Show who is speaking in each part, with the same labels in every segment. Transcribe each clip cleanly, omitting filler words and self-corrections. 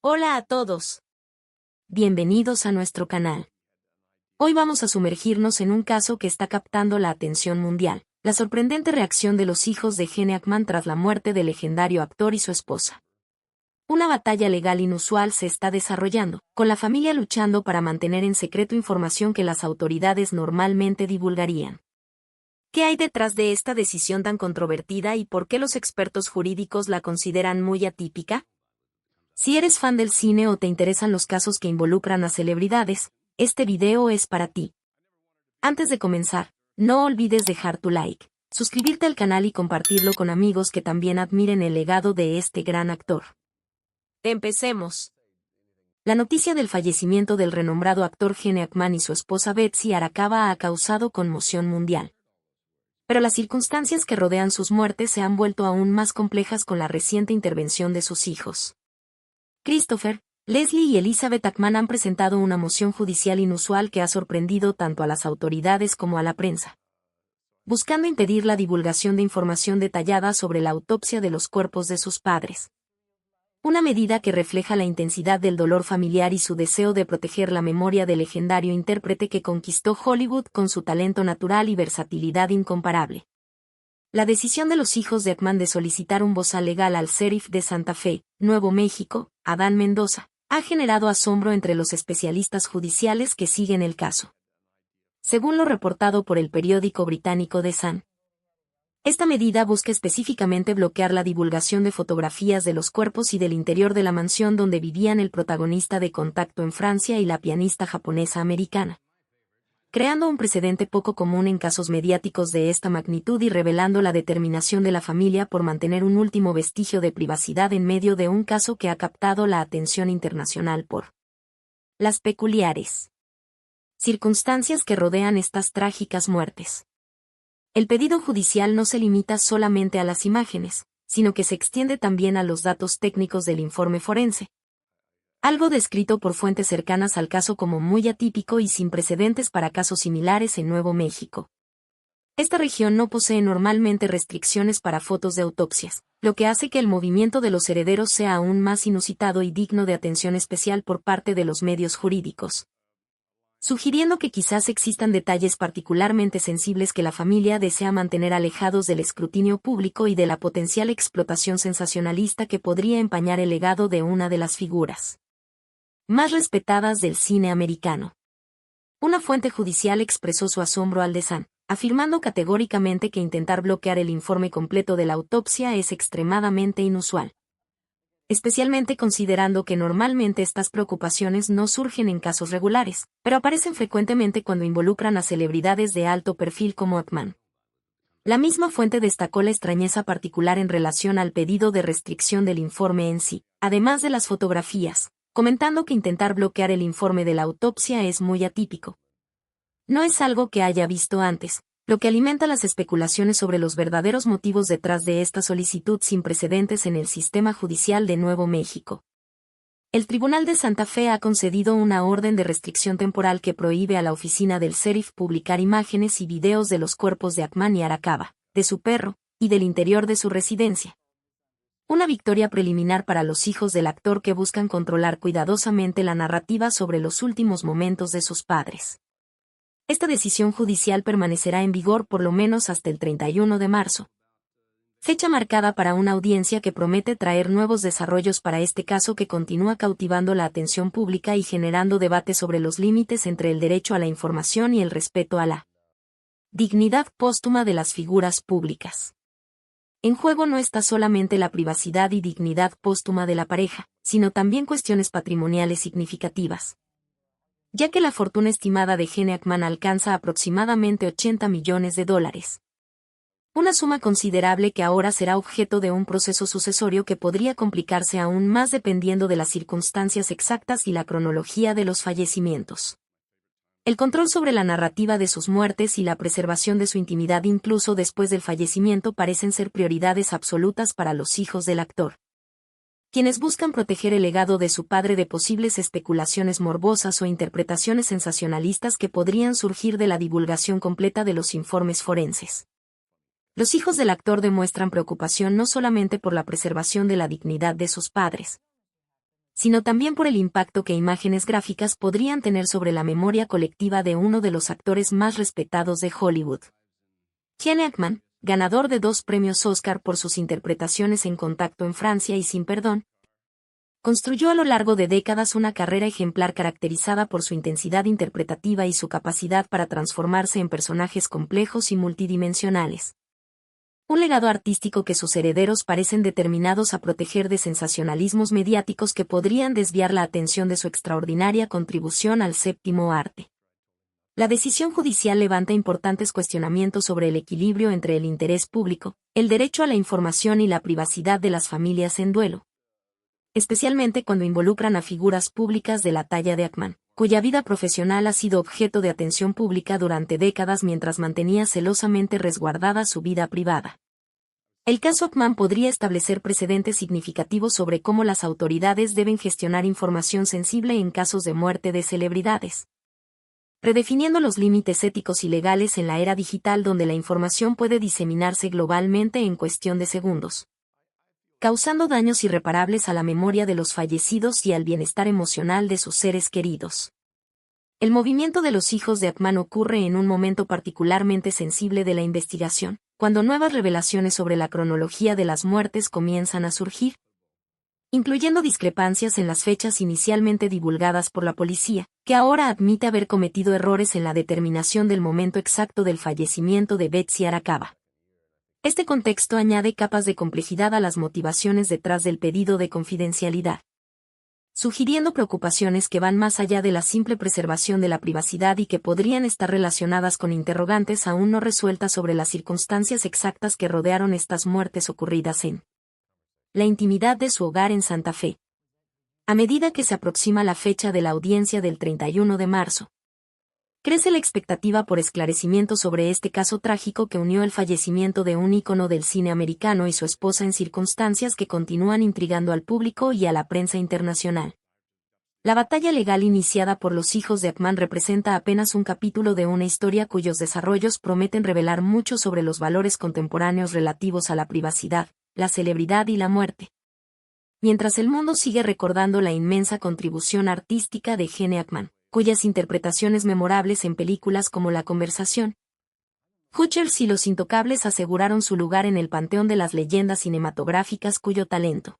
Speaker 1: Hola a todos. Bienvenidos a nuestro canal. Hoy vamos a sumergirnos en un caso que está captando la atención mundial, la sorprendente reacción de los hijos de Gene Hackman tras la muerte del legendario actor y su esposa. Una batalla legal inusual se está desarrollando, con la familia luchando para mantener en secreto información que las autoridades normalmente divulgarían. ¿Qué hay detrás de esta decisión tan controvertida y por qué los expertos jurídicos la consideran muy atípica? Si eres fan del cine o te interesan los casos que involucran a celebridades, este video es para ti. Antes de comenzar, no olvides dejar tu like, suscribirte al canal y compartirlo con amigos que también admiren el legado de este gran actor. Empecemos. La noticia del fallecimiento del renombrado actor Gene Hackman y su esposa Betsy Arakawa ha causado conmoción mundial. Pero las circunstancias que rodean sus muertes se han vuelto aún más complejas con la reciente intervención de sus hijos. Christopher, Leslie y Elizabeth Hackman han presentado una moción judicial inusual que ha sorprendido tanto a las autoridades como a la prensa, buscando impedir la divulgación de información detallada sobre la autopsia de los cuerpos de sus padres. Una medida que refleja la intensidad del dolor familiar y su deseo de proteger la memoria del legendario intérprete que conquistó Hollywood con su talento natural y versatilidad incomparable. La decisión de los hijos de Hackman de solicitar un bozal legal al sheriff de Santa Fe, Nuevo México, Adán Mendoza, ha generado asombro entre los especialistas judiciales que siguen el caso. Según lo reportado por el periódico británico The Sun, esta medida busca específicamente bloquear la divulgación de fotografías de los cuerpos y del interior de la mansión donde vivían el protagonista de Contacto en Francia y la pianista japonesa americana, creando un precedente poco común en casos mediáticos de esta magnitud y revelando la determinación de la familia por mantener un último vestigio de privacidad en medio de un caso que ha captado la atención internacional por las peculiares circunstancias que rodean estas trágicas muertes. El pedido judicial no se limita solamente a las imágenes, sino que se extiende también a los datos técnicos del informe forense, algo descrito por fuentes cercanas al caso como muy atípico y sin precedentes para casos similares en Nuevo México. Esta región no posee normalmente restricciones para fotos de autopsias, lo que hace que el movimiento de los herederos sea aún más inusitado y digno de atención especial por parte de los medios jurídicos, sugiriendo que quizás existan detalles particularmente sensibles que la familia desea mantener alejados del escrutinio público y de la potencial explotación sensacionalista que podría empañar el legado de una de las figuras más respetadas del cine americano. Una fuente judicial expresó su asombro al The Sun, afirmando categóricamente que intentar bloquear el informe completo de la autopsia es extremadamente inusual, especialmente considerando que normalmente estas preocupaciones no surgen en casos regulares, pero aparecen frecuentemente cuando involucran a celebridades de alto perfil como Hackman. La misma fuente destacó la extrañeza particular en relación al pedido de restricción del informe en sí, además de las fotografías, comentando que intentar bloquear el informe de la autopsia es muy atípico. No es algo que haya visto antes, lo que alimenta las especulaciones sobre los verdaderos motivos detrás de esta solicitud sin precedentes en el sistema judicial de Nuevo México. El Tribunal de Santa Fe ha concedido una orden de restricción temporal que prohíbe a la oficina del sheriff publicar imágenes y videos de los cuerpos de Hackman y Arakawa, de su perro, y del interior de su residencia. Una victoria preliminar para los hijos del actor que buscan controlar cuidadosamente la narrativa sobre los últimos momentos de sus padres. Esta decisión judicial permanecerá en vigor por lo menos hasta el 31 de marzo. Fecha marcada para una audiencia que promete traer nuevos desarrollos para este caso que continúa cautivando la atención pública y generando debate sobre los límites entre el derecho a la información y el respeto a la dignidad póstuma de las figuras públicas. En juego no está solamente la privacidad y dignidad póstuma de la pareja, sino también cuestiones patrimoniales significativas, ya que la fortuna estimada de Gene Hackman alcanza aproximadamente $80 millones. Una suma considerable que ahora será objeto de un proceso sucesorio que podría complicarse aún más dependiendo de las circunstancias exactas y la cronología de los fallecimientos. El control sobre la narrativa de sus muertes y la preservación de su intimidad incluso después del fallecimiento parecen ser prioridades absolutas para los hijos del actor, quienes buscan proteger el legado de su padre de posibles especulaciones morbosas o interpretaciones sensacionalistas que podrían surgir de la divulgación completa de los informes forenses. Los hijos del actor demuestran preocupación no solamente por la preservación de la dignidad de sus padres, sino también por el impacto que imágenes gráficas podrían tener sobre la memoria colectiva de uno de los actores más respetados de Hollywood. Gene Hackman, ganador de 2 premios Oscar por sus interpretaciones en Contacto en Francia y Sin Perdón, construyó a lo largo de décadas una carrera ejemplar caracterizada por su intensidad interpretativa y su capacidad para transformarse en personajes complejos y multidimensionales. Un legado artístico que sus herederos parecen determinados a proteger de sensacionalismos mediáticos que podrían desviar la atención de su extraordinaria contribución al séptimo arte. La decisión judicial levanta importantes cuestionamientos sobre el equilibrio entre el interés público, el derecho a la información y la privacidad de las familias en duelo, especialmente cuando involucran a figuras públicas de la talla de Hackman, cuya vida profesional ha sido objeto de atención pública durante décadas mientras mantenía celosamente resguardada su vida privada. El caso Hackman podría establecer precedentes significativos sobre cómo las autoridades deben gestionar información sensible en casos de muerte de celebridades, redefiniendo los límites éticos y legales en la era digital donde la información puede diseminarse globalmente en cuestión de segundos, causando daños irreparables a la memoria de los fallecidos y al bienestar emocional de sus seres queridos. El movimiento de los hijos de Hackman ocurre en un momento particularmente sensible de la investigación, cuando nuevas revelaciones sobre la cronología de las muertes comienzan a surgir, incluyendo discrepancias en las fechas inicialmente divulgadas por la policía, que ahora admite haber cometido errores en la determinación del momento exacto del fallecimiento de Betsy Arakawa. Este contexto añade capas de complejidad a las motivaciones detrás del pedido de confidencialidad, sugiriendo preocupaciones que van más allá de la simple preservación de la privacidad y que podrían estar relacionadas con interrogantes aún no resueltas sobre las circunstancias exactas que rodearon estas muertes ocurridas en la intimidad de su hogar en Santa Fe. A medida que se aproxima la fecha de la audiencia del 31 de marzo, crece la expectativa por esclarecimiento sobre este caso trágico que unió el fallecimiento de un ícono del cine americano y su esposa en circunstancias que continúan intrigando al público y a la prensa internacional. La batalla legal iniciada por los hijos de Hackman representa apenas un capítulo de una historia cuyos desarrollos prometen revelar mucho sobre los valores contemporáneos relativos a la privacidad, la celebridad y la muerte. Mientras el mundo sigue recordando la inmensa contribución artística de Gene Hackman, cuyas interpretaciones memorables en películas como La Conversación, Hoosiers y Los Intocables aseguraron su lugar en el panteón de las leyendas cinematográficas cuyo talento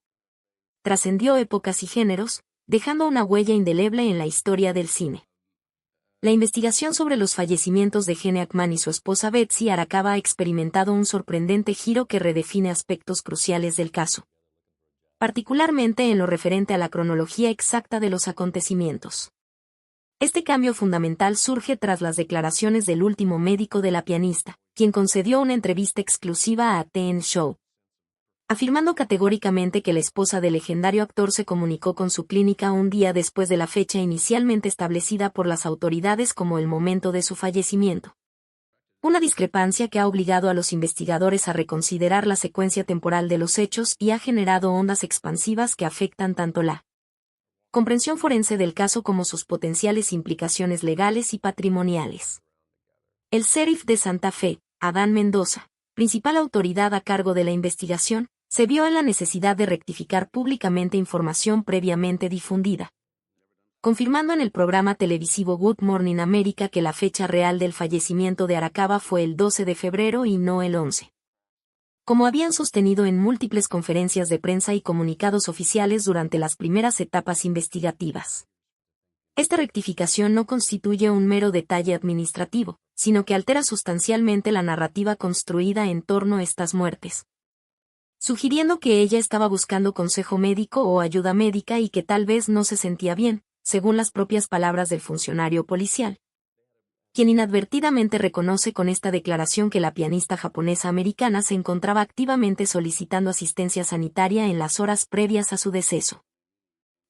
Speaker 1: trascendió épocas y géneros, dejando una huella indeleble en la historia del cine. La investigación sobre los fallecimientos de Gene Hackman y su esposa Betsy Arakawa ha experimentado un sorprendente giro que redefine aspectos cruciales del caso, particularmente en lo referente a la cronología exacta de los acontecimientos. Este cambio fundamental surge tras las declaraciones del último médico de la pianista, quien concedió una entrevista exclusiva a TN Show, afirmando categóricamente que la esposa del legendario actor se comunicó con su clínica un día después de la fecha inicialmente establecida por las autoridades como el momento de su fallecimiento. Una discrepancia que ha obligado a los investigadores a reconsiderar la secuencia temporal de los hechos y ha generado ondas expansivas que afectan tanto la comprensión forense del caso como sus potenciales implicaciones legales y patrimoniales. El sheriff de Santa Fe, Adán Mendoza, principal autoridad a cargo de la investigación, se vio en la necesidad de rectificar públicamente información previamente difundida, confirmando en el programa televisivo Good Morning America que la fecha real del fallecimiento de Arakawa fue el 12 de febrero y no el 11. Como habían sostenido en múltiples conferencias de prensa y comunicados oficiales durante las primeras etapas investigativas. Esta rectificación no constituye un mero detalle administrativo, sino que altera sustancialmente la narrativa construida en torno a estas muertes, sugiriendo que ella estaba buscando consejo médico o ayuda médica y que tal vez no se sentía bien, según las propias palabras del funcionario policial, quien inadvertidamente reconoce con esta declaración que la pianista japonesa-americana se encontraba activamente solicitando asistencia sanitaria en las horas previas a su deceso.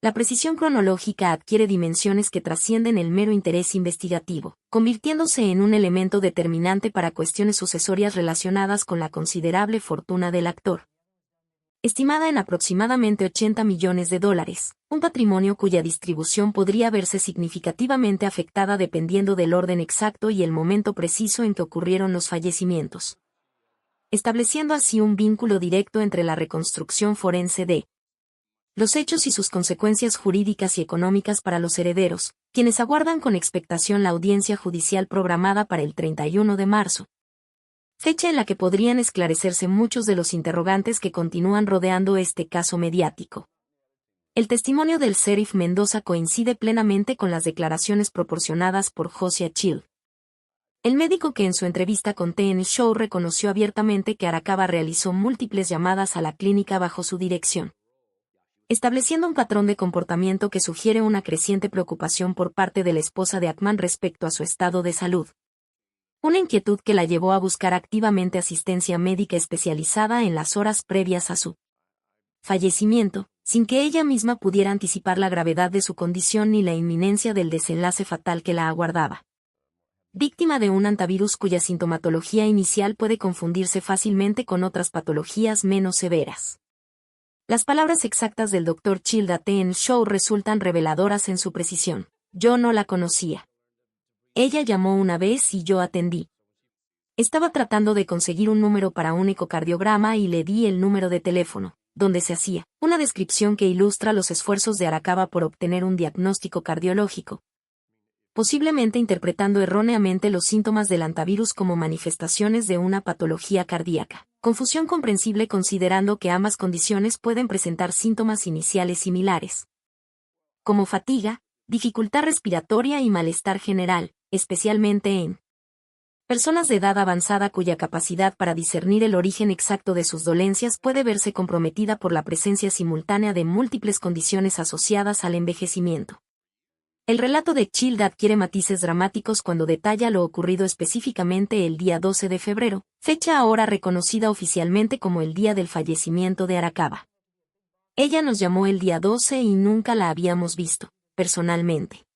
Speaker 1: La precisión cronológica adquiere dimensiones que trascienden el mero interés investigativo, convirtiéndose en un elemento determinante para cuestiones sucesorias relacionadas con la considerable fortuna del actor, estimada en aproximadamente $80 millones, un patrimonio cuya distribución podría verse significativamente afectada dependiendo del orden exacto y el momento preciso en que ocurrieron los fallecimientos, estableciendo así un vínculo directo entre la reconstrucción forense de los hechos y sus consecuencias jurídicas y económicas para los herederos, quienes aguardan con expectación la audiencia judicial programada para el 31 de marzo. Fecha en la que podrían esclarecerse muchos de los interrogantes que continúan rodeando este caso mediático. El testimonio del sheriff Mendoza coincide plenamente con las declaraciones proporcionadas por Josiah Child. El médico que en su entrevista con TN Show reconoció abiertamente que Arakawa realizó múltiples llamadas a la clínica bajo su dirección, estableciendo un patrón de comportamiento que sugiere una creciente preocupación por parte de la esposa de Ackman respecto a su estado de salud. Una inquietud que la llevó a buscar activamente asistencia médica especializada en las horas previas a su fallecimiento, sin que ella misma pudiera anticipar la gravedad de su condición ni la inminencia del desenlace fatal que la aguardaba. Víctima de un hantavirus cuya sintomatología inicial puede confundirse fácilmente con otras patologías menos severas. Las palabras exactas del Dr. Child a TN Show resultan reveladoras en su precisión. Yo no la conocía. Ella llamó una vez y yo atendí. Estaba tratando de conseguir un número para un ecocardiograma y le di el número de teléfono, donde se hacía una descripción que ilustra los esfuerzos de Arakawa por obtener un diagnóstico cardiológico, posiblemente interpretando erróneamente los síntomas del hantavirus como manifestaciones de una patología cardíaca. Confusión comprensible considerando que ambas condiciones pueden presentar síntomas iniciales similares, como fatiga, dificultad respiratoria y malestar general, especialmente en personas de edad avanzada cuya capacidad para discernir el origen exacto de sus dolencias puede verse comprometida por la presencia simultánea de múltiples condiciones asociadas al envejecimiento. El relato de Child adquiere matices dramáticos cuando detalla lo ocurrido específicamente el día 12 de febrero, fecha ahora reconocida oficialmente como el día del fallecimiento de Arakawa. Ella nos llamó el día 12 y nunca la habíamos visto, personalmente.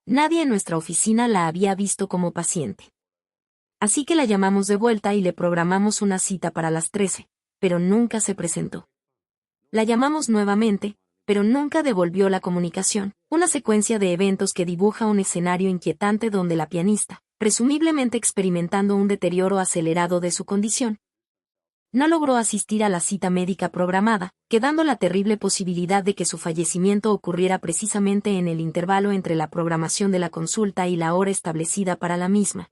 Speaker 1: Nadie en nuestra oficina la había visto como paciente. Así que la llamamos de vuelta y le programamos una cita para las 13, pero nunca se presentó. La llamamos nuevamente, pero nunca devolvió la comunicación, una secuencia de eventos que dibuja un escenario inquietante donde la pianista, presumiblemente experimentando un deterioro acelerado de su condición, no logró asistir a la cita médica programada, quedando la terrible posibilidad de que su fallecimiento ocurriera precisamente en el intervalo entre la programación de la consulta y la hora establecida para la misma,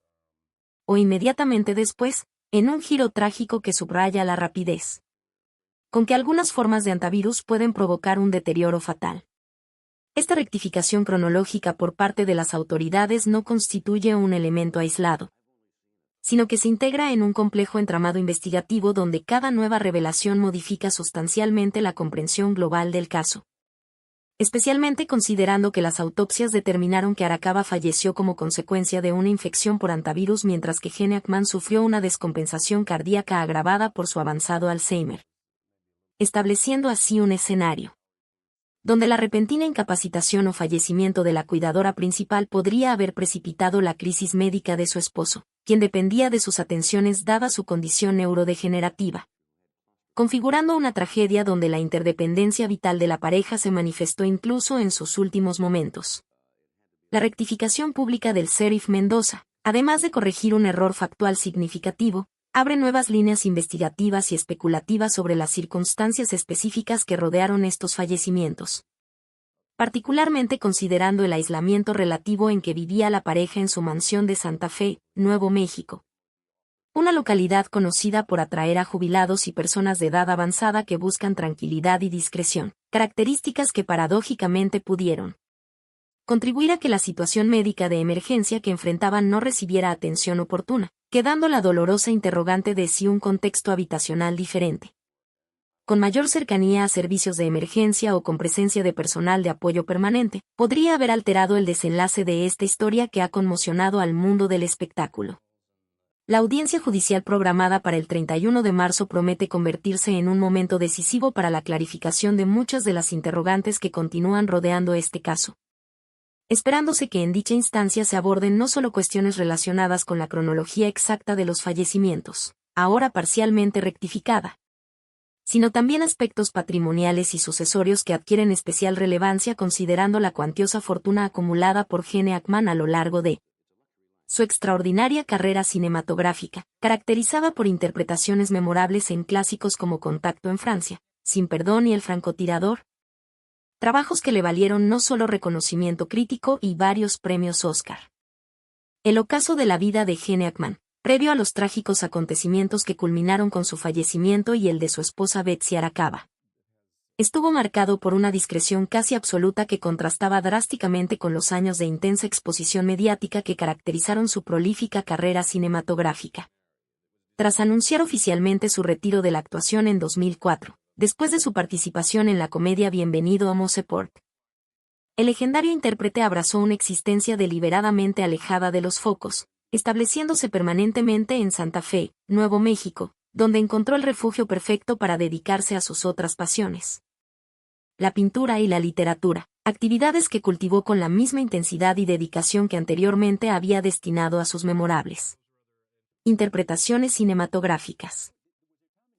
Speaker 1: o inmediatamente después, en un giro trágico que subraya la rapidez con que algunas formas de hantavirus pueden provocar un deterioro fatal. Esta rectificación cronológica por parte de las autoridades no constituye un elemento aislado, sino que se integra en un complejo entramado investigativo donde cada nueva revelación modifica sustancialmente la comprensión global del caso. Especialmente considerando que las autopsias determinaron que Arakawa falleció como consecuencia de una infección por hantavirus mientras que Gene Hackman sufrió una descompensación cardíaca agravada por su avanzado Alzheimer, estableciendo así un escenario donde la repentina incapacitación o fallecimiento de la cuidadora principal podría haber precipitado la crisis médica de su esposo, quien dependía de sus atenciones dada su condición neurodegenerativa, configurando una tragedia donde la interdependencia vital de la pareja se manifestó incluso en sus últimos momentos. La rectificación pública del sheriff Mendoza, además de corregir un error factual significativo, abre nuevas líneas investigativas y especulativas sobre las circunstancias específicas que rodearon estos fallecimientos, particularmente considerando el aislamiento relativo en que vivía la pareja en su mansión de Santa Fe, Nuevo México, una localidad conocida por atraer a jubilados y personas de edad avanzada que buscan tranquilidad y discreción, características que paradójicamente pudieron contribuir a que la situación médica de emergencia que enfrentaban no recibiera atención oportuna, quedando la dolorosa interrogante de si un contexto habitacional diferente, con mayor cercanía a servicios de emergencia o con presencia de personal de apoyo permanente, podría haber alterado el desenlace de esta historia que ha conmocionado al mundo del espectáculo. La audiencia judicial programada para el 31 de marzo promete convertirse en un momento decisivo para la clarificación de muchas de las interrogantes que continúan rodeando este caso, esperándose que en dicha instancia se aborden no solo cuestiones relacionadas con la cronología exacta de los fallecimientos, ahora parcialmente rectificada, sino también aspectos patrimoniales y sucesorios que adquieren especial relevancia considerando la cuantiosa fortuna acumulada por Gene Hackman a lo largo de su extraordinaria carrera cinematográfica, caracterizada por interpretaciones memorables en clásicos como Contacto en Francia, Sin Perdón y El francotirador, trabajos que le valieron no solo reconocimiento crítico y varios premios Oscar. El ocaso de la vida de Gene Hackman, previo a los trágicos acontecimientos que culminaron con su fallecimiento y el de su esposa Betsy Arakawa, estuvo marcado por una discreción casi absoluta que contrastaba drásticamente con los años de intensa exposición mediática que caracterizaron su prolífica carrera cinematográfica. Tras anunciar oficialmente su retiro de la actuación en 2004, después de su participación en la comedia Bienvenido a Mooseport, el legendario intérprete abrazó una existencia deliberadamente alejada de los focos, estableciéndose permanentemente en Santa Fe, Nuevo México, donde encontró el refugio perfecto para dedicarse a sus otras pasiones: la pintura y la literatura, actividades que cultivó con la misma intensidad y dedicación que anteriormente había destinado a sus memorables interpretaciones cinematográficas.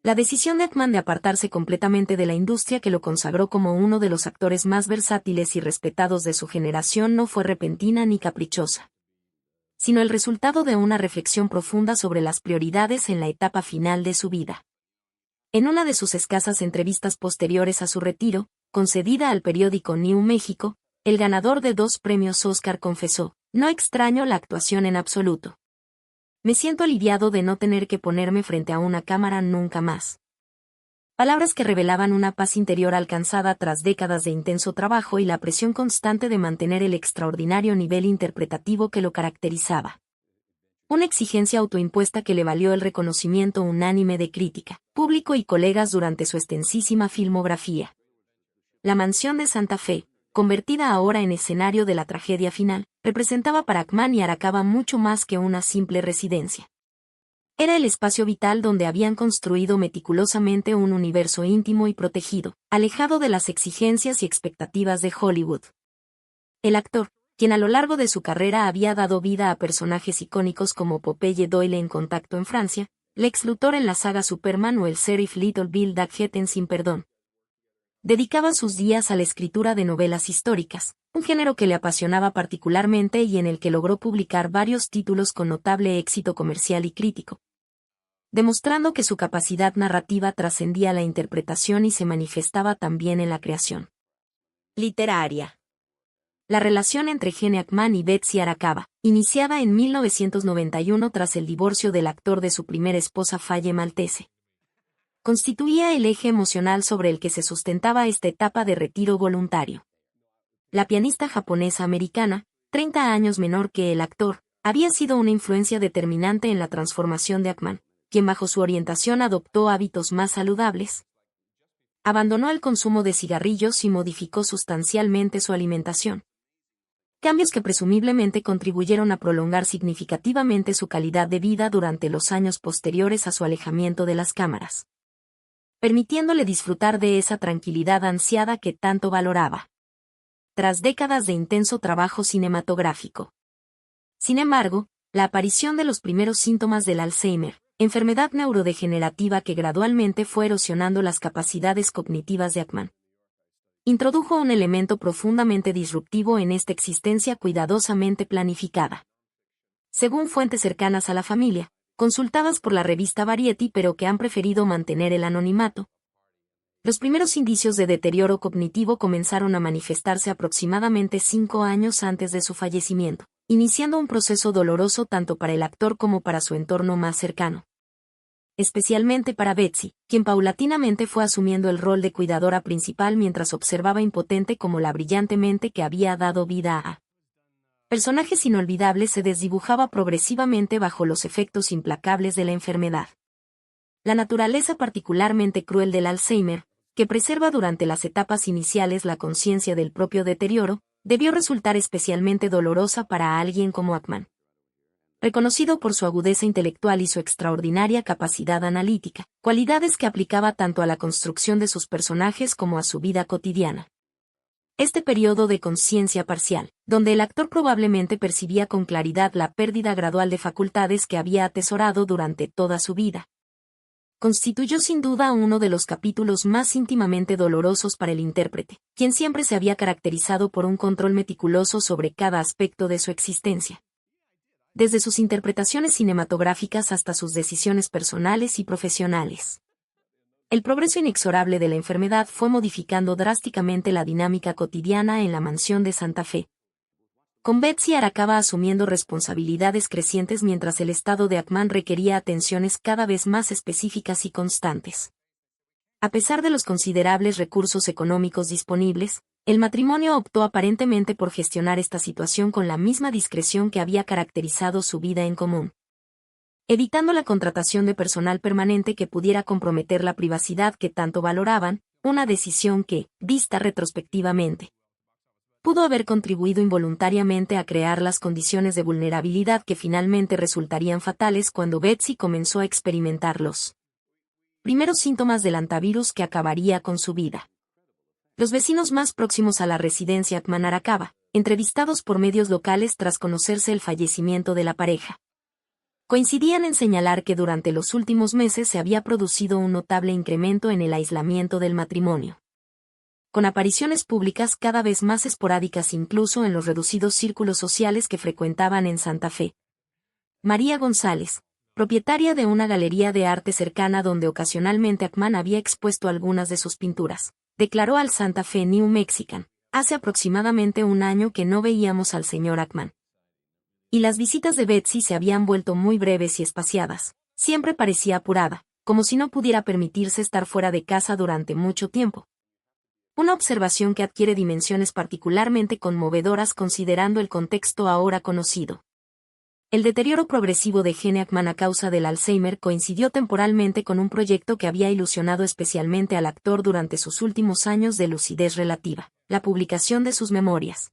Speaker 1: La decisión de Hackman de apartarse completamente de la industria que lo consagró como uno de los actores más versátiles y respetados de su generación no fue repentina ni caprichosa, sino el resultado de una reflexión profunda sobre las prioridades en la etapa final de su vida. En una de sus escasas entrevistas posteriores a su retiro, concedida al periódico New México, el ganador de 2 premios Oscar confesó: "No extraño la actuación en absoluto. Me siento aliviado de no tener que ponerme frente a una cámara nunca más". Palabras que revelaban una paz interior alcanzada tras décadas de intenso trabajo y la presión constante de mantener el extraordinario nivel interpretativo que lo caracterizaba. Una exigencia autoimpuesta que le valió el reconocimiento unánime de crítica, público y colegas durante su extensísima filmografía. La mansión de Santa Fe, convertida ahora en escenario de la tragedia final, representaba para Hackman y Arakawa mucho más que una simple residencia. Era el espacio vital donde habían construido meticulosamente un universo íntimo y protegido, alejado de las exigencias y expectativas de Hollywood. El actor, quien a lo largo de su carrera había dado vida a personajes icónicos como Popeye Doyle en Contacto en Francia, Lex Luthor en la saga Superman o el sheriff Little Bill Daggett en Sin Perdón, dedicaba sus días a la escritura de novelas históricas, un género que le apasionaba particularmente y en el que logró publicar varios títulos con notable éxito comercial y crítico, demostrando que su capacidad narrativa trascendía la interpretación y se manifestaba también en la creación literaria. La relación entre Gene Hackman y Betsy Arakawa, iniciada en 1991 tras el divorcio del actor de su primera esposa Faye Maltese, constituía el eje emocional sobre el que se sustentaba esta etapa de retiro voluntario. La pianista japonesa-americana, 30 años menor que el actor, había sido una influencia determinante en la transformación de Hackman, quien bajo su orientación adoptó hábitos más saludables, abandonó el consumo de cigarrillos y modificó sustancialmente su alimentación. Cambios que presumiblemente contribuyeron a prolongar significativamente su calidad de vida durante los años posteriores a su alejamiento de las cámaras, permitiéndole disfrutar de esa tranquilidad ansiada que tanto valoraba. Tras décadas de intenso trabajo cinematográfico. Sin embargo, la aparición de los primeros síntomas del Alzheimer, enfermedad neurodegenerativa que gradualmente fue erosionando las capacidades cognitivas de Hackman, introdujo un elemento profundamente disruptivo en esta existencia cuidadosamente planificada. Según fuentes cercanas a la familia, consultadas por la revista Variety pero que han preferido mantener el anonimato, los primeros indicios de deterioro cognitivo comenzaron a manifestarse aproximadamente 5 años antes de su fallecimiento, iniciando un proceso doloroso tanto para el actor como para su entorno más cercano. Especialmente para Betsy, quien paulatinamente fue asumiendo el rol de cuidadora principal mientras observaba impotente como la brillante mente que había dado vida a personajes inolvidables se desdibujaba progresivamente bajo los efectos implacables de la enfermedad. La naturaleza particularmente cruel del Alzheimer, que preserva durante las etapas iniciales la conciencia del propio deterioro, debió resultar especialmente dolorosa para alguien como Hackman, reconocido por su agudeza intelectual y su extraordinaria capacidad analítica, cualidades que aplicaba tanto a la construcción de sus personajes como a su vida cotidiana. Este periodo de conciencia parcial, donde el actor probablemente percibía con claridad la pérdida gradual de facultades que había atesorado durante toda su vida, constituyó sin duda uno de los capítulos más íntimamente dolorosos para el intérprete, quien siempre se había caracterizado por un control meticuloso sobre cada aspecto de su existencia, desde sus interpretaciones cinematográficas hasta sus decisiones personales y profesionales. El progreso inexorable de la enfermedad fue modificando drásticamente la dinámica cotidiana en la mansión de Santa Fe, con Betsy Arakawa asumiendo responsabilidades crecientes mientras el estado de Ackman requería atenciones cada vez más específicas y constantes. A pesar de los considerables recursos económicos disponibles, el matrimonio optó aparentemente por gestionar esta situación con la misma discreción que había caracterizado su vida en común, evitando la contratación de personal permanente que pudiera comprometer la privacidad que tanto valoraban, una decisión que, vista retrospectivamente, pudo haber contribuido involuntariamente a crear las condiciones de vulnerabilidad que finalmente resultarían fatales cuando Betsy comenzó a experimentar los primeros síntomas del hantavirus que acabaría con su vida. Los vecinos más próximos a la residencia Ackman Arakawa, entrevistados por medios locales tras conocerse el fallecimiento de la pareja, coincidían en señalar que durante los últimos meses se había producido un notable incremento en el aislamiento del matrimonio, con apariciones públicas cada vez más esporádicas incluso en los reducidos círculos sociales que frecuentaban en Santa Fe. María González, propietaria de una galería de arte cercana donde ocasionalmente Ackman había expuesto algunas de sus pinturas, declaró al Santa Fe New Mexican: hace aproximadamente un año que no veíamos al señor Ackman. Y las visitas de Betsy se habían vuelto muy breves y espaciadas. Siempre parecía apurada, como si no pudiera permitirse estar fuera de casa durante mucho tiempo. Una observación que adquiere dimensiones particularmente conmovedoras considerando el contexto ahora conocido. El deterioro progresivo de Gene Ackman a causa del Alzheimer coincidió temporalmente con un proyecto que había ilusionado especialmente al actor durante sus últimos años de lucidez relativa, la publicación de sus memorias.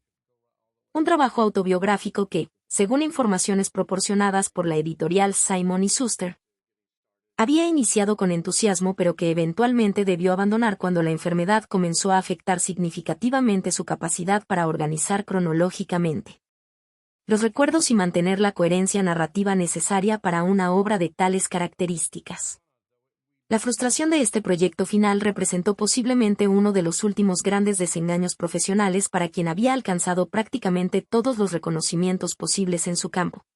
Speaker 1: Un trabajo autobiográfico que, según informaciones proporcionadas por la editorial Simon y Schuster, había iniciado con entusiasmo pero que eventualmente debió abandonar cuando la enfermedad comenzó a afectar significativamente su capacidad para organizar cronológicamente los recuerdos y mantener la coherencia narrativa necesaria para una obra de tales características. La frustración de este proyecto final representó posiblemente uno de los últimos grandes desengaños profesionales para quien había alcanzado prácticamente todos los reconocimientos posibles en su campo,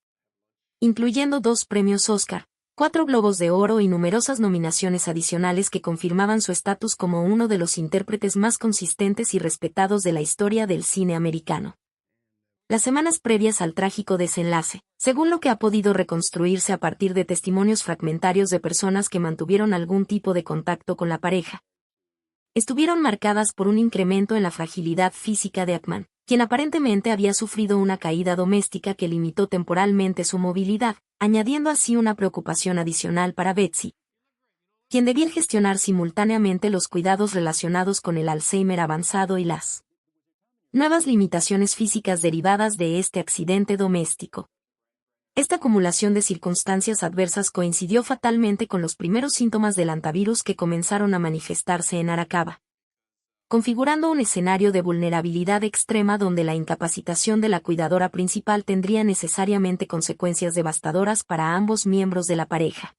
Speaker 1: incluyendo 2 premios Oscar, 4 Globos de Oro y numerosas nominaciones adicionales que confirmaban su estatus como uno de los intérpretes más consistentes y respetados de la historia del cine americano. Las semanas previas al trágico desenlace, según lo que ha podido reconstruirse a partir de testimonios fragmentarios de personas que mantuvieron algún tipo de contacto con la pareja, estuvieron marcadas por un incremento en la fragilidad física de Ackman, quien aparentemente había sufrido una caída doméstica que limitó temporalmente su movilidad, añadiendo así una preocupación adicional para Betsy, quien debía gestionar simultáneamente los cuidados relacionados con el Alzheimer avanzado y las nuevas limitaciones físicas derivadas de este accidente doméstico. Esta acumulación de circunstancias adversas coincidió fatalmente con los primeros síntomas del hantavirus que comenzaron a manifestarse en Arakawa, configurando un escenario de vulnerabilidad extrema donde la incapacitación de la cuidadora principal tendría necesariamente consecuencias devastadoras para ambos miembros de la pareja.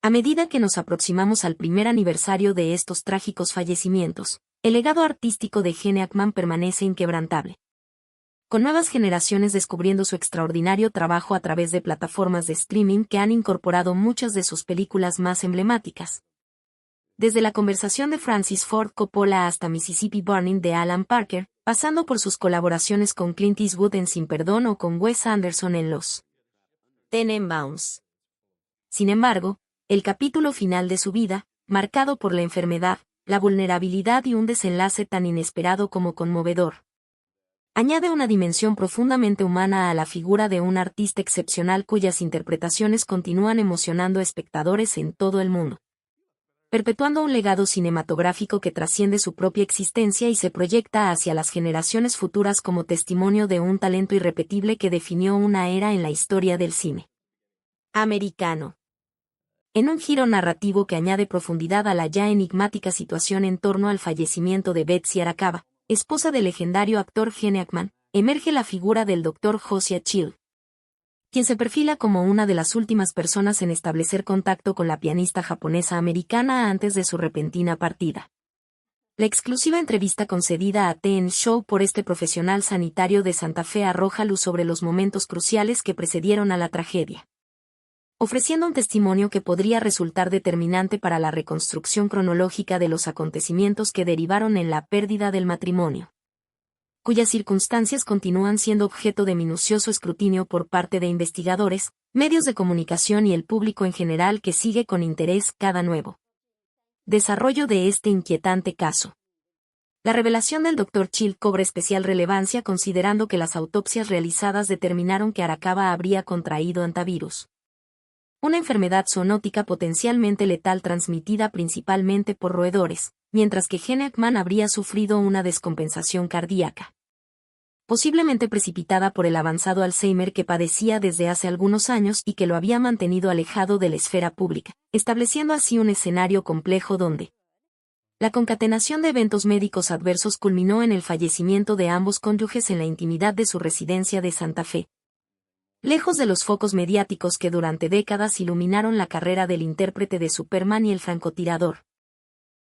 Speaker 1: A medida que nos aproximamos al primer aniversario de estos trágicos fallecimientos, el legado artístico de Gene Ackman permanece inquebrantable, con nuevas generaciones descubriendo su extraordinario trabajo a través de plataformas de streaming que han incorporado muchas de sus películas más emblemáticas. Desde La conversación de Francis Ford Coppola hasta Mississippi Burning de Alan Parker, pasando por sus colaboraciones con Clint Eastwood en Sin Perdón o con Wes Anderson en Los Tenenbaums. Sin embargo, el capítulo final de su vida, marcado por la enfermedad, la vulnerabilidad y un desenlace tan inesperado como conmovedor, añade una dimensión profundamente humana a la figura de un artista excepcional cuyas interpretaciones continúan emocionando a espectadores en todo el mundo, perpetuando un legado cinematográfico que trasciende su propia existencia y se proyecta hacia las generaciones futuras como testimonio de un talento irrepetible que definió una era en la historia del cine americano. En un giro narrativo que añade profundidad a la ya enigmática situación en torno al fallecimiento de Betsy Arakawa, esposa del legendario actor Gene Ackman, emerge la figura del Dr. Josiah Child, quien se perfila como una de las últimas personas en establecer contacto con la pianista japonesa americana antes de su repentina partida. La exclusiva entrevista concedida a TN Show por este profesional sanitario de Santa Fe arroja luz sobre los momentos cruciales que precedieron a la tragedia. ofreciendo un testimonio que podría resultar determinante para la reconstrucción cronológica de los acontecimientos que derivaron en la pérdida del matrimonio, cuyas circunstancias continúan siendo objeto de minucioso escrutinio por parte de investigadores, medios de comunicación y el público en general que sigue con interés cada nuevo desarrollo de este inquietante caso. La revelación del Dr. Chill cobra especial relevancia considerando que las autopsias realizadas determinaron que Arakawa habría contraído hantavirus, una enfermedad zoonótica potencialmente letal transmitida principalmente por roedores, mientras que Gene Hackman habría sufrido una descompensación cardíaca, posiblemente precipitada por el avanzado Alzheimer que padecía desde hace algunos años y que lo había mantenido alejado de la esfera pública, estableciendo así un escenario complejo donde la concatenación de eventos médicos adversos culminó en el fallecimiento de ambos cónyuges en la intimidad de su residencia de Santa Fe, lejos de los focos mediáticos que durante décadas iluminaron la carrera del intérprete de Superman y el francotirador,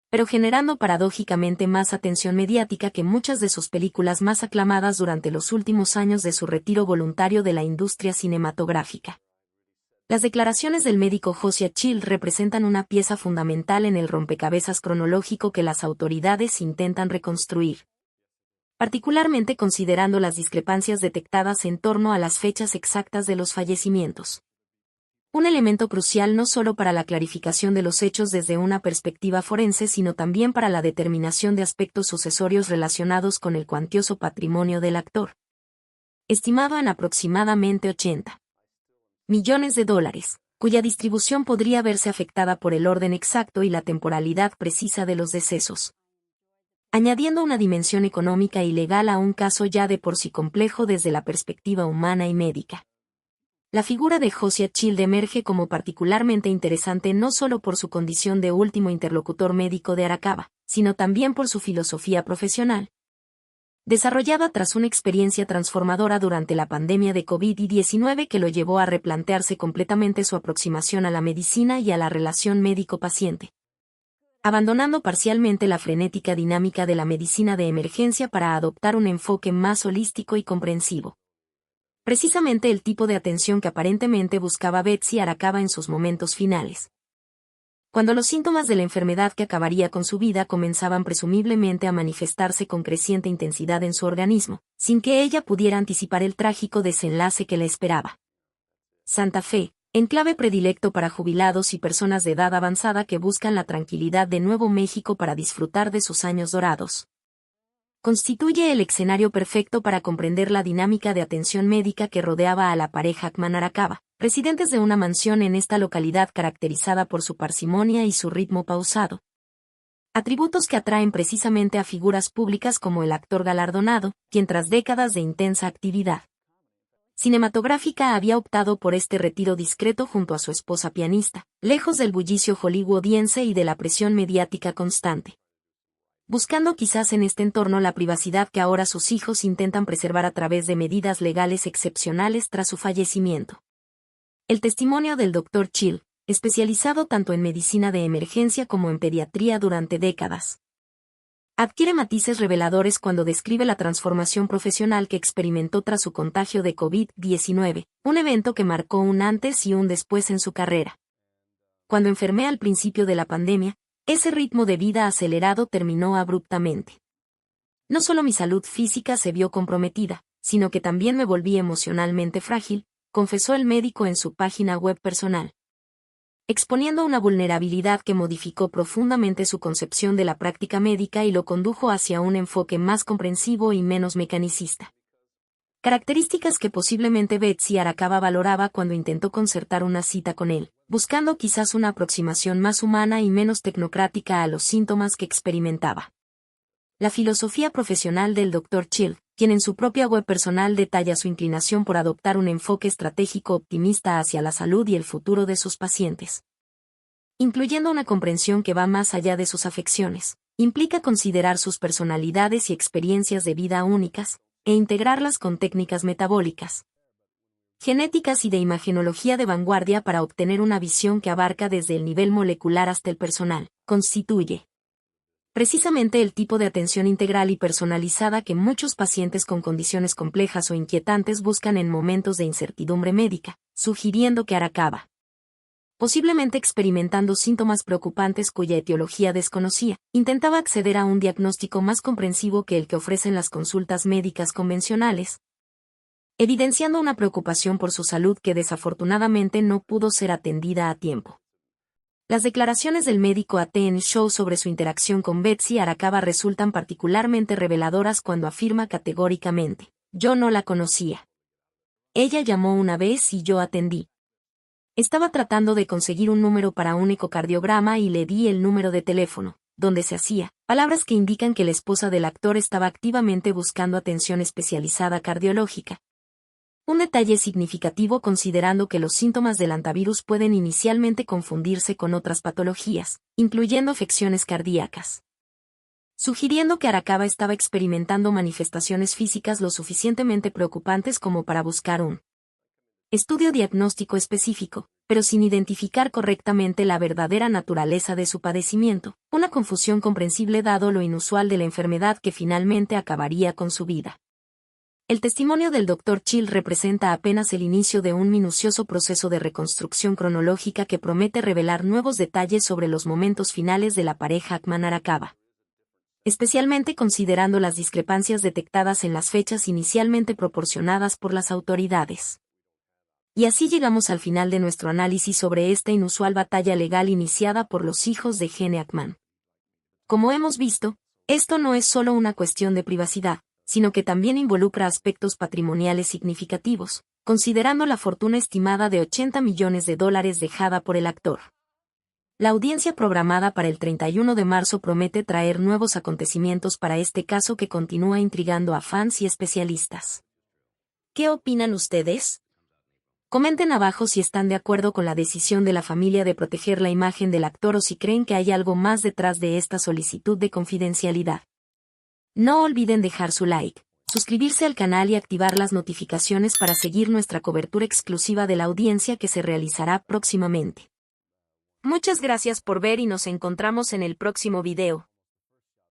Speaker 1: pero generando paradójicamente más atención mediática que muchas de sus películas más aclamadas durante los últimos años de su retiro voluntario de la industria cinematográfica. Las declaraciones del médico Josiah Chill representan una pieza fundamental en el rompecabezas cronológico que las autoridades intentan reconstruir, particularmente considerando las discrepancias detectadas en torno a las fechas exactas de los fallecimientos. Un elemento crucial no solo para la clarificación de los hechos desde una perspectiva forense, sino también para la determinación de aspectos sucesorios relacionados con el cuantioso patrimonio del actor, estimado en aproximadamente $80 millones, cuya distribución podría verse afectada por el orden exacto y la temporalidad precisa de los decesos, añadiendo una dimensión económica y legal a un caso ya de por sí complejo desde la perspectiva humana y médica. La figura de Josiah Chill emerge como particularmente interesante no solo por su condición de último interlocutor médico de Arakawa, sino también por su filosofía profesional, desarrollada tras una experiencia transformadora durante la pandemia de COVID-19 que lo llevó a replantearse completamente su aproximación a la medicina y a la relación médico-paciente, abandonando parcialmente la frenética dinámica de la medicina de emergencia para adoptar un enfoque más holístico y comprensivo. Precisamente el tipo de atención que aparentemente buscaba Betsy Arakawa en sus momentos finales, cuando los síntomas de la enfermedad que acabaría con su vida comenzaban presumiblemente a manifestarse con creciente intensidad en su organismo, sin que ella pudiera anticipar el trágico desenlace que la esperaba. Santa Fe, enclave predilecto para jubilados y personas de edad avanzada que buscan la tranquilidad de Nuevo México para disfrutar de sus años dorados, constituye el escenario perfecto para comprender la dinámica de atención médica que rodeaba a la pareja Hackman-Arakawa, residentes de una mansión en esta localidad caracterizada por su parsimonia y su ritmo pausado. Atributos que atraen precisamente a figuras públicas como el actor galardonado, quien tras décadas de intensa actividad cinematográfica había optado por este retiro discreto junto a su esposa pianista, lejos del bullicio hollywoodiense y de la presión mediática constante, buscando quizás en este entorno la privacidad que ahora sus hijos intentan preservar a través de medidas legales excepcionales tras su fallecimiento. El testimonio del Dr. Chill, especializado tanto en medicina de emergencia como en pediatría durante décadas, adquiere matices reveladores cuando describe la transformación profesional que experimentó tras su contagio de COVID-19, un evento que marcó un antes y un después en su carrera. Cuando enfermé al principio de la pandemia, ese ritmo de vida acelerado terminó abruptamente. No solo mi salud física se vio comprometida, sino que también me volví emocionalmente frágil, confesó el médico en su página web personal, exponiendo una vulnerabilidad que modificó profundamente su concepción de la práctica médica y lo condujo hacia un enfoque más comprensivo y menos mecanicista. Características que posiblemente Betsy Arakawa valoraba cuando intentó concertar una cita con él, buscando quizás una aproximación más humana y menos tecnocrática a los síntomas que experimentaba. La filosofía profesional del Dr. Chill, quien en su propia web personal detalla su inclinación por adoptar un enfoque estratégico optimista hacia la salud y el futuro de sus pacientes, incluyendo una comprensión que va más allá de sus afecciones, implica considerar sus personalidades y experiencias de vida únicas, e integrarlas con técnicas metabólicas, genéticas y de imagenología de vanguardia para obtener una visión que abarca desde el nivel molecular hasta el personal, constituye precisamente el tipo de atención integral y personalizada que muchos pacientes con condiciones complejas o inquietantes buscan en momentos de incertidumbre médica, sugiriendo que Arakawa posiblemente experimentando síntomas preocupantes cuya etiología desconocía. Intentaba acceder a un diagnóstico más comprensivo que el que ofrecen las consultas médicas convencionales, evidenciando una preocupación por su salud que desafortunadamente no pudo ser atendida a tiempo. Las declaraciones del médico a TN Show sobre su interacción con Betsy Arakawa resultan particularmente reveladoras cuando afirma categóricamente: "Yo no la conocía. Ella llamó una vez y yo atendí. Estaba tratando de conseguir un número para un ecocardiograma y le di el número de teléfono, donde se hacía", palabras que indican que la esposa del actor estaba activamente buscando atención especializada cardiológica. Un detalle significativo considerando que los síntomas del hantavirus pueden inicialmente confundirse con otras patologías, incluyendo afecciones cardíacas, sugiriendo que Arakawa estaba experimentando manifestaciones físicas lo suficientemente preocupantes como para buscar un estudio diagnóstico específico, pero sin identificar correctamente la verdadera naturaleza de su padecimiento, una confusión comprensible dado lo inusual de la enfermedad que finalmente acabaría con su vida. El testimonio del Dr. Chill representa apenas el inicio de un minucioso proceso de reconstrucción cronológica que promete revelar nuevos detalles sobre los momentos finales de la pareja Ackman-Arakawa, especialmente considerando las discrepancias detectadas en las fechas inicialmente proporcionadas por las autoridades. Y así llegamos al final de nuestro análisis sobre esta inusual batalla legal iniciada por los hijos de Gene Hackman. Como hemos visto, esto no es solo una cuestión de privacidad, sino que también involucra aspectos patrimoniales significativos, considerando la fortuna estimada de $80 millones dejada por el actor. La audiencia programada para el 31 de marzo promete traer nuevos acontecimientos para este caso que continúa intrigando a fans y especialistas. ¿Qué opinan ustedes? Comenten abajo si están de acuerdo con la decisión de la familia de proteger la imagen del actor o si creen que hay algo más detrás de esta solicitud de confidencialidad. No olviden dejar su like, suscribirse al canal y activar las notificaciones para seguir nuestra cobertura exclusiva de la audiencia que se realizará próximamente. Muchas gracias por ver y nos encontramos en el próximo video.